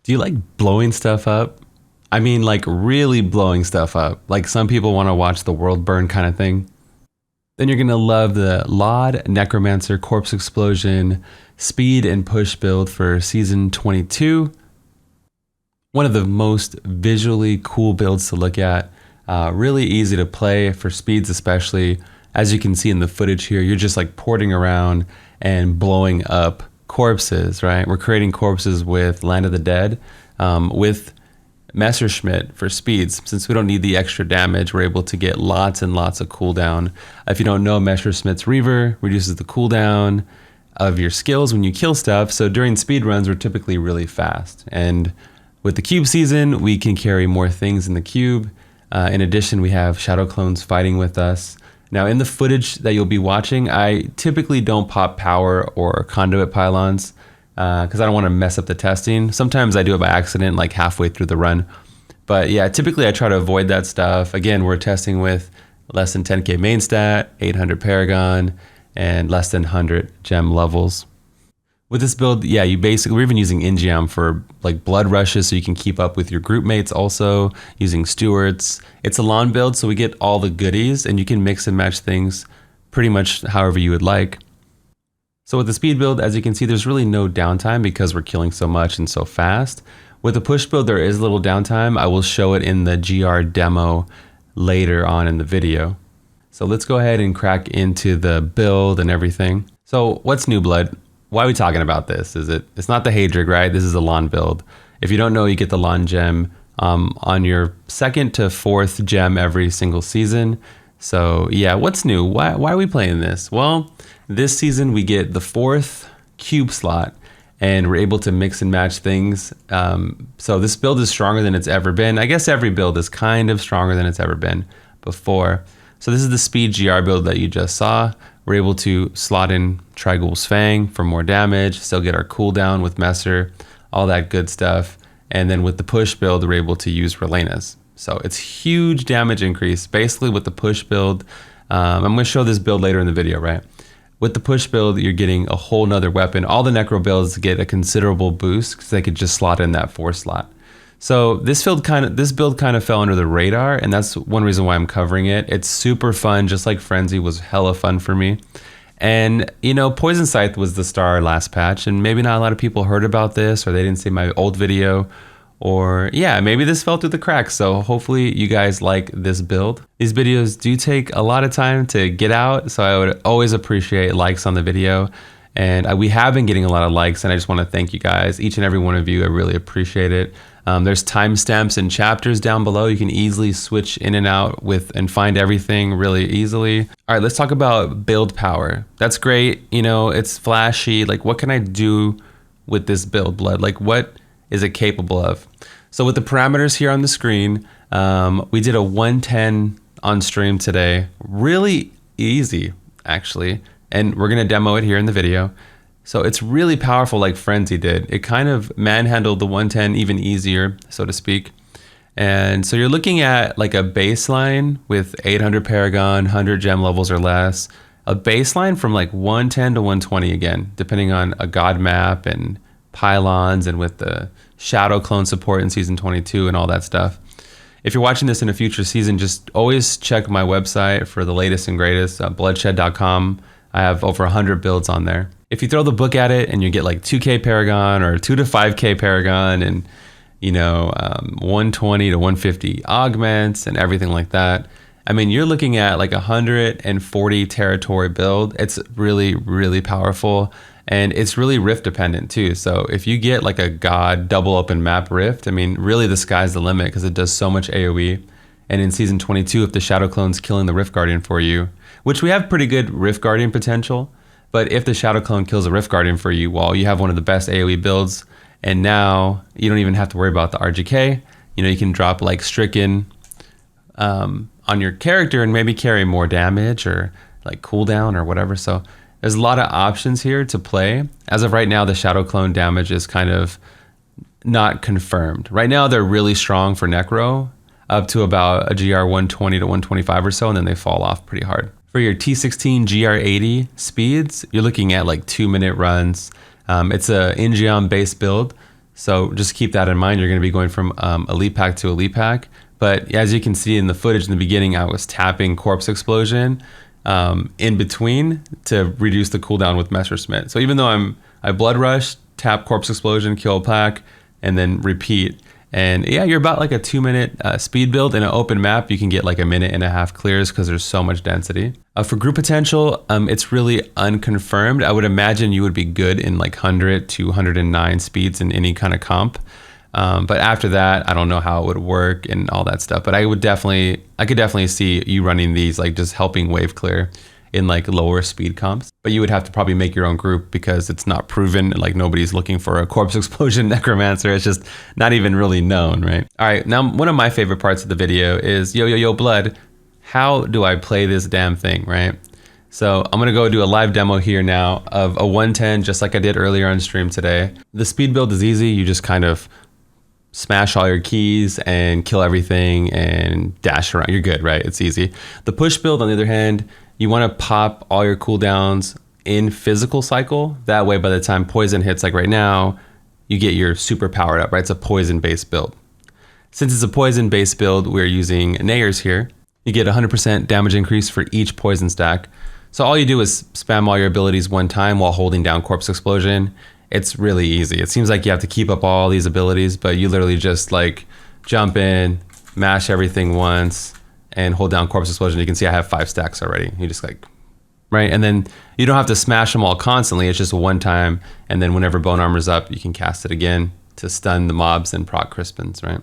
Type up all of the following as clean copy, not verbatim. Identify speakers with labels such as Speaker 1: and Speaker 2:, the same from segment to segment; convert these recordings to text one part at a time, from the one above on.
Speaker 1: Do you like blowing stuff up? I mean, like really blowing stuff up. Like some people want to watch the world burn kind of thing. Then you're going to love the LOD Necromancer Corpse Explosion speed and push build for season 22. One of the most visually cool builds to look at. Really easy to play for speeds especially. As you can see in the footage here, you're just like porting around and blowing up corpses, right? We're creating corpses with Land of the Dead, with Messerschmitt for speeds. Since we don't need the extra damage, we're able to get lots and lots of cooldown. If you don't know, Messerschmitt's Reaver reduces the cooldown of your skills when you kill stuff. So during speed runs, we're typically really fast. And with the cube season, we can carry more things in the cube. In addition, we have shadow clones fighting with us. Now in the footage that you'll be watching, I typically don't pop power or conduit pylons because I don't want to mess up the testing. Sometimes I do it by accident, like halfway through the run. But yeah, typically I try to avoid that stuff. Again, we're testing with less than 10k main stat, 800 Paragon, and less than 100 gem levels. With this build, yeah, we're even using Ingeam for like blood rushes so you can keep up with your group mates, also using stewards. It's a lawn build, so we get all the goodies and you can mix and match things pretty much however you would like. So with the speed build, as you can see, there's really no downtime because we're killing so much and so fast. With the push build, there is a little downtime. I will show it in the GR demo later on in the video. So let's go ahead and crack into the build and everything. So what's new, Blood? Why are we talking about this? It's not the Hadrig, right? This is a lawn build. If you don't know, you get the lawn gem on your 2nd to 4th gem every single season. So yeah, what's new? Why are we playing this? Well, this season we get the 4th cube slot and we're able to mix and match things. So this build is stronger than it's ever been. I guess every build is kind of stronger than it's ever been before. So this is the speed GR build that you just saw. We're able to slot in Trigul's Fang for more damage, still get our cooldown with Messer, all that good stuff. And then with the push build, we're able to use Relena's. So it's huge damage increase. Basically with the push build, I'm gonna show this build later in the video, right? With the push build, you're getting a whole nother weapon. All the Necro builds get a considerable boost because they could just slot in that 4 slot. So this build kind of fell under the radar, and that's one reason why I'm covering it. It's super fun, just like Frenzy was hella fun for me. And you know, Poison Scythe was the star last patch, and maybe not a lot of people heard about this, or they didn't see my old video, or yeah, maybe this fell through the cracks. So hopefully you guys like this build. These videos do take a lot of time to get out, so I would always appreciate likes on the video. And we have been getting a lot of likes, and I just want to thank you guys, each and every one of you. I really appreciate it. There's timestamps and chapters down below. You can easily switch in and out with and find everything really easily. All right, let's talk about build power. That's great. You know, it's flashy. Like, what can I do with this build, Blood? Like, what is it capable of? So with the parameters here on the screen, we did a 110 on stream today. Really easy, actually. And we're going to demo it here in the video. So it's really powerful like Frenzy did. It kind of manhandled the 110 even easier, so to speak. And so you're looking at like a baseline with 800 Paragon, 100 gem levels or less. A baseline from like 110 to 120 again, depending on a god map and pylons and with the shadow clone support in season 22 and all that stuff. If you're watching this in a future season, just always check my website for the latest and greatest, bloodshed.com. I have over 100 builds on there. If you throw the book at it and you get like 2k Paragon or 2 to 5k Paragon and, you know, 120 to 150 augments and everything like that, I mean, you're looking at like 140 territory build. It's really, really powerful, and it's really rift dependent too. So if you get like a god double open map rift, I mean, really the sky's the limit because it does so much AoE. And in season 22, if the Shadow Clone's killing the Rift Guardian for you, which we have pretty good Rift Guardian potential, but if the Shadow Clone kills a Rift Guardian for you, well, you have one of the best AoE builds, and now you don't even have to worry about the RGK. You know, you can drop like Stricken on your character and maybe carry more damage or like cooldown or whatever. So there's a lot of options here to play. As of right now, the Shadow Clone damage is kind of not confirmed. Right now, they're really strong for Necro, up to about a GR 120 to 125 or so, and then they fall off pretty hard. For your T16 GR80 speeds, you're looking at like 2-minute runs. It's a Ingeam based build, So just keep that in mind. You're going to be going from elite pack to elite pack. But as you can see in the footage in the beginning, I was tapping Corpse Explosion in between to reduce the cooldown with Messerschmitt. So even though I Blood Rush, tap Corpse Explosion, kill pack, and then repeat. And yeah, you're about like a 2-minute speed build. In an open map, you can get like a 1.5 minute clears because there's so much density. For group potential, it's really unconfirmed. I would imagine you would be good in like 100 to 109 speeds in any kind of comp. But after that, I don't know how it would work and all that stuff. But I could definitely see you running these, like just helping wave clear in like lower speed comps. But you would have to probably make your own group because it's not proven. Like nobody's looking for a Corpse Explosion Necromancer. It's just not even really known, right? All right, now one of my favorite parts of the video is yo Blood. How do I play this damn thing, right? So I'm gonna go do a live demo here now of a 110, just like I did earlier on stream today. The speed build is easy. You just kind of smash all your keys and kill everything and dash around. You're good, right? It's easy. The push build, on the other hand, you want to pop all your cooldowns in physical cycle. That way, by the time poison hits, like right now, you get your super powered up, right? It's a poison based build. Since it's a poison based build, we're using nayers here. You get 100% damage increase for each poison stack. So all you do is spam all your abilities one time while holding down Corpse Explosion. It's really easy. It seems like you have to keep up all these abilities, but you literally just like jump in, mash everything once, and hold down Corpse Explosion. You can see I have 5 stacks already. You just like, right? And then you don't have to smash them all constantly. It's just one time. And then whenever Bone Armor's up, you can cast it again to stun the mobs and proc Crispins, right?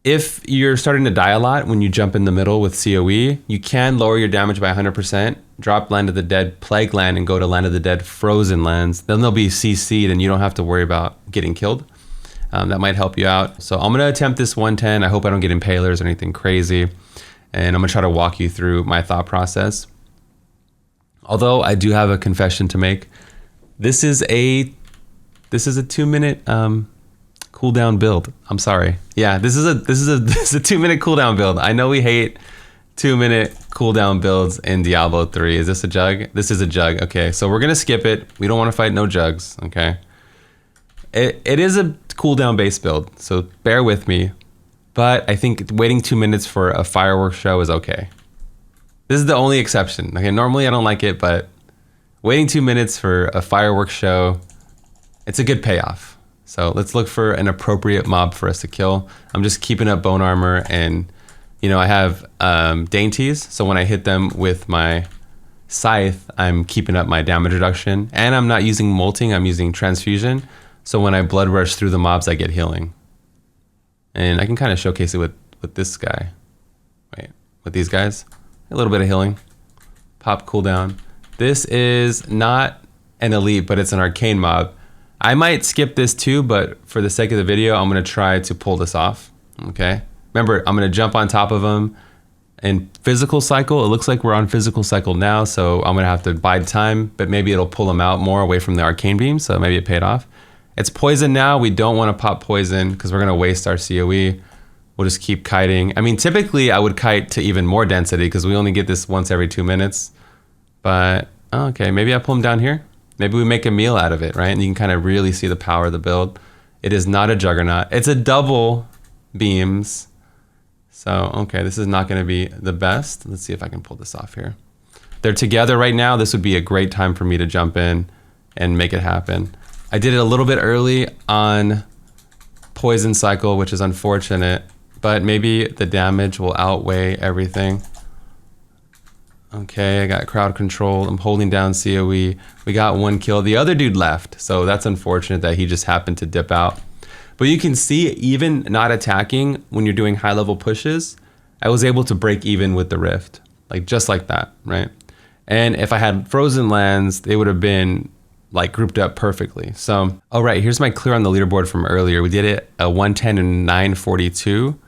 Speaker 1: If you're starting to die a lot when you jump in the middle with COE, you can lower your damage by 100%, drop Land of the Dead Plague Land and go to Land of the Dead Frozen Lands. Then they'll be CC'd and you don't have to worry about getting killed. That might help you out. So I'm gonna attempt this 110. I hope I don't get impalers or anything crazy. And I'm gonna try to walk you through my thought process. Although I do have a confession to make. This is a 2-minute cooldown build. I'm sorry. Yeah, this is a 2-minute cooldown build. I know we hate 2-minute cooldown builds in Diablo 3. Is this a jug? This is a jug. Okay, so we're gonna skip it. We don't want to fight no jugs. Okay. It is a cooldown based build, so bear with me. But I think waiting 2 minutes for a fireworks show is okay. This is the only exception. Okay, normally I don't like it, but waiting 2 minutes for a fireworks show, it's a good payoff. So let's look for an appropriate mob for us to kill. I'm just keeping up bone armor, and you know I have dainties, so when I hit them with my scythe, I'm keeping up my damage reduction, and I'm not using molting, I'm using transfusion. So when I blood rush through the mobs, I get healing. And I can kind of showcase it with this guy. Wait, with these guys. A little bit of healing. Pop cooldown. This is not an elite, but it's an arcane mob. I might skip this too, but for the sake of the video, I'm gonna try to pull this off, okay? Remember, I'm gonna jump on top of him. In physical cycle, it looks like we're on physical cycle now, so I'm gonna have to bide time, but maybe it'll pull him out more away from the arcane beam, so maybe it paid off. It's poison now. We don't want to pop poison because we're going to waste our COE. We'll just keep kiting. I mean, typically I would kite to even more density because we only get this once every 2 minutes. But, okay, maybe I pull him down here. Maybe we make a meal out of it, right? And you can kind of really see the power of the build. It is not a juggernaut. It's a double beams. So, okay, this is not going to be the best. Let's see if I can pull this off here. They're together right now. This would be a great time for me to jump in and make it happen. I did it a little bit early on poison cycle, which is unfortunate, but maybe the damage will outweigh everything. Okay, I got crowd control. I'm holding down COE. We got 1 kill. The other dude left, so that's unfortunate that he just happened to dip out. But you can see, even not attacking when you're doing high level pushes, I was able to break even with the rift, like just like that, right? And if I had frozen lands, they would have been like grouped up perfectly. So, all right, here's my clear on the leaderboard from earlier. We did it a 110 and 942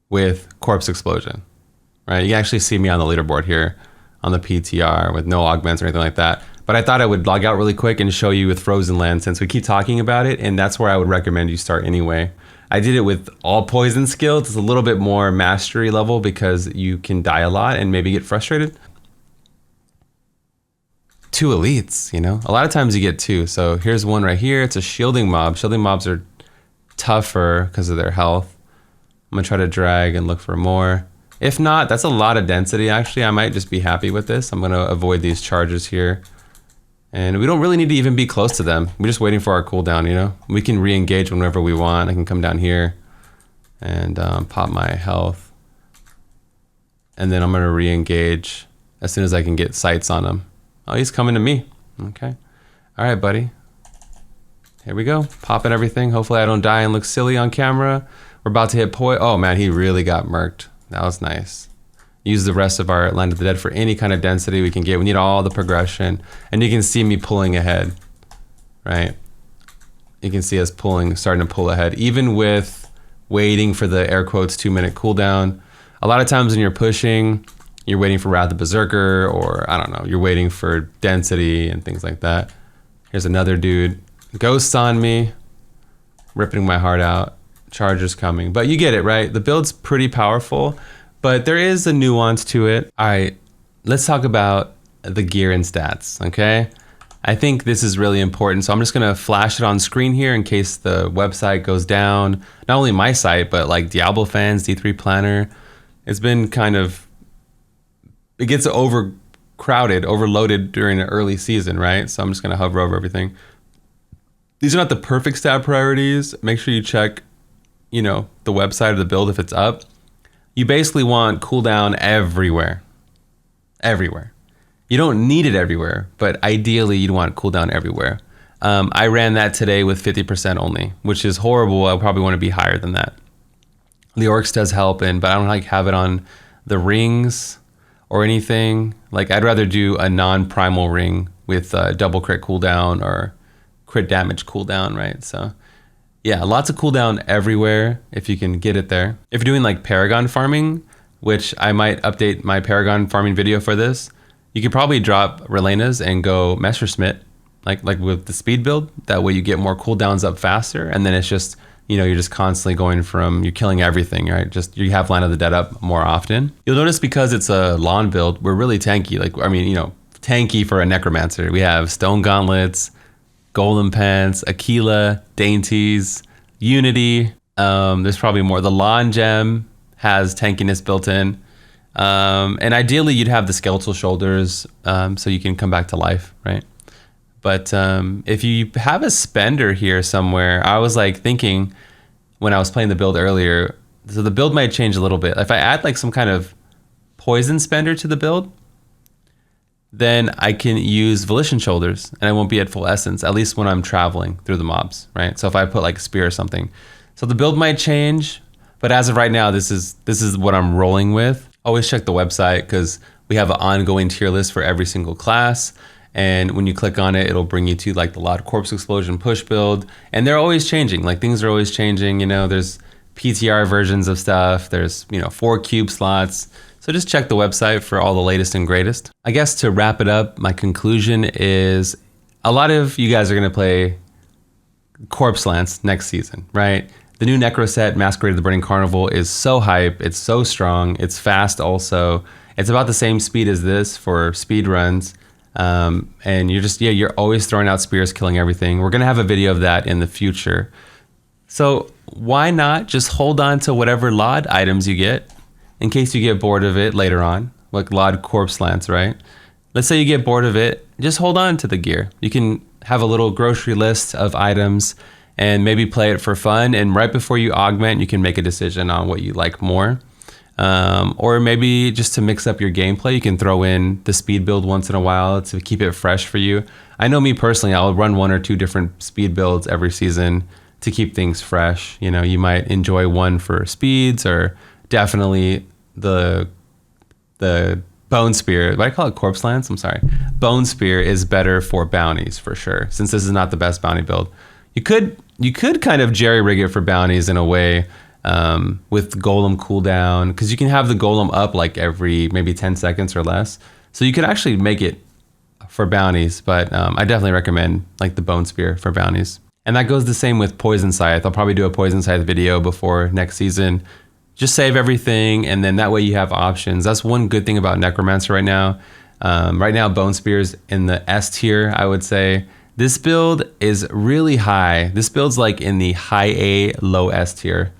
Speaker 1: with Corpse Explosion, right? You can actually see me on the leaderboard here on the PTR with no augments or anything like that. But I thought I would log out really quick and show you with Frozen Land since we keep talking about it, and that's where I would recommend you start anyway. I did it with all poison skills. It's a little bit more mastery level because you can die a lot and maybe get frustrated. 2 elites, you know? A lot of times you get 2. So here's one right here. It's a shielding mob. Shielding mobs are tougher because of their health. I'm gonna try to drag and look for more. If not, that's a lot of density actually. I might just be happy with this. I'm gonna avoid these charges here. And we don't really need to even be close to them. We're just waiting for our cooldown, you know? We can re-engage whenever we want. I can come down here and pop my health. And then I'm gonna re-engage as soon as I can get sights on him. Oh, he's coming to me. Okay. All right, buddy. Here we go. Popping everything. Hopefully I don't die and look silly on camera. We're about to hit Oh man, he really got murked. That was nice. Use the rest of our Land of the Dead for any kind of density we can get. We need all the progression. And you can see me pulling ahead, right? You can see us starting to pull ahead, even with waiting for the air quotes 2-minute cooldown. A lot of times when you're pushing, you're waiting for Wrath of Berserker, or I don't know, you're waiting for density and things like that. Here's another dude. Ghosts on me, ripping my heart out. Chargers coming, but you get it, right? The build's pretty powerful, but there is a nuance to it. All right, let's talk about the gear and stats, okay? I think this is really important, so I'm just gonna flash it on screen here in case the website goes down. Not only my site, but like Diablo fans, D3 Planner. It's been it gets overcrowded, overloaded during the early season, right? So I'm just gonna hover over everything. These are not the perfect stat priorities. Make sure you check, you know, the website of the build if it's up. You basically want cooldown everywhere. Everywhere. You don't need it everywhere, but ideally you'd want cooldown everywhere. I ran that today with 50% only, which is horrible. I probably want to be higher than that. The Orcs does help, but I don't like have it on the rings or anything. Like I'd rather do a non-primal ring with double crit cooldown or crit damage cooldown, right? So yeah, lots of cooldown everywhere if you can get it there. If you're doing like Paragon farming, which I might update my Paragon farming video for this, you could probably drop Relena's and go Messerschmitt, like with the speed build. That way you get more cooldowns up faster, and then it's just, you know, you're just constantly going from, you're killing everything, right? Just you have Land of the Dead up more often. You'll notice because it's a lawn build, we're really tanky. Like, I mean, you know, tanky for a Necromancer. We have Stone Gauntlets, Golem Pants, Aquila, Dainties, Unity. There's probably more. The Lawn Gem has tankiness built in. And ideally you'd have the skeletal shoulders so you can come back to life, right? But if you have a spender here somewhere, I was like thinking when I was playing the build earlier, so the build might change a little bit. If I add like some kind of poison spender to the build, then I can use Volition Shoulders and I won't be at full essence, at least when I'm traveling through the mobs, right? So if I put like a spear or something. So the build might change, but as of right now, this is what I'm rolling with. Always check the website because we have an ongoing tier list for every single class. And when you click on it, it'll bring you to like the LOD Corpse Explosion push build. And they're always changing, like things are always changing. You know, there's PTR versions of stuff. There's, you know, 4 cube slots. So just check the website for all the latest and greatest. I guess to wrap it up, my conclusion is a lot of you guys are gonna play Corpse Lance next season, right? The new Necro set, Masquerade of the Burning Carnival, is so hype. It's so strong. It's fast also. It's about the same speed as this for speed runs. And you're just, you're always throwing out spears, killing everything. We're gonna have a video of that in the future. So why not just hold on to whatever LOD items you get in case you get bored of it later on, like LOD Corpse Lance, right? Let's say you get bored of it, just hold on to the gear. You can have a little grocery list of items and maybe play it for fun. And right before you augment, you can make a decision on what you like more. Or maybe just to mix up your gameplay, you can throw in the speed build once in a while to keep it fresh for you. I know me personally, I'll run 1 or 2 different speed builds every season to keep things fresh. You know, you might enjoy one for speeds, or definitely the Bone Spear. What I call it, Corpse Lance? I'm sorry. Bone Spear is better for bounties for sure, since this is not the best bounty build. You could kind of jerry-rig it for bounties in a way, with Golem cooldown, because you can have the Golem up like every maybe 10 seconds or less. So you could actually make it for bounties, but I definitely recommend like the Bone Spear for bounties. And that goes the same with Poison Scythe. I'll probably do a Poison Scythe video before next season. Just save everything, and then that way you have options. That's one good thing about Necromancer right now. Right now, Bone Spear's in the S tier, I would say. This build is really high. This build's like in the high A, low S tier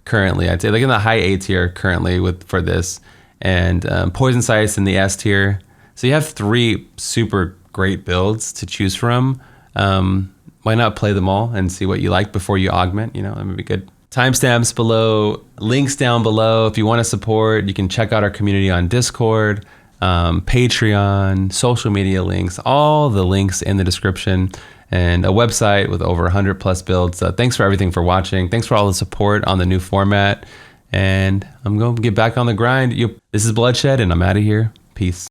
Speaker 1: currently. I'd say like in the high A tier currently for this. And Poison Sights in the S tier. So you have 3 super great builds to choose from. Why not play them all and see what you like before you augment? You know, that would be good. Timestamps below, links down below. If you want to support, you can check out our community on Discord, Patreon, social media links, all the links in the description, and a website with over 100 plus builds. Thanks for everything for watching. Thanks for all the support on the new format. And I'm going to get back on the grind. This is Bloodshed, and I'm out of here. Peace.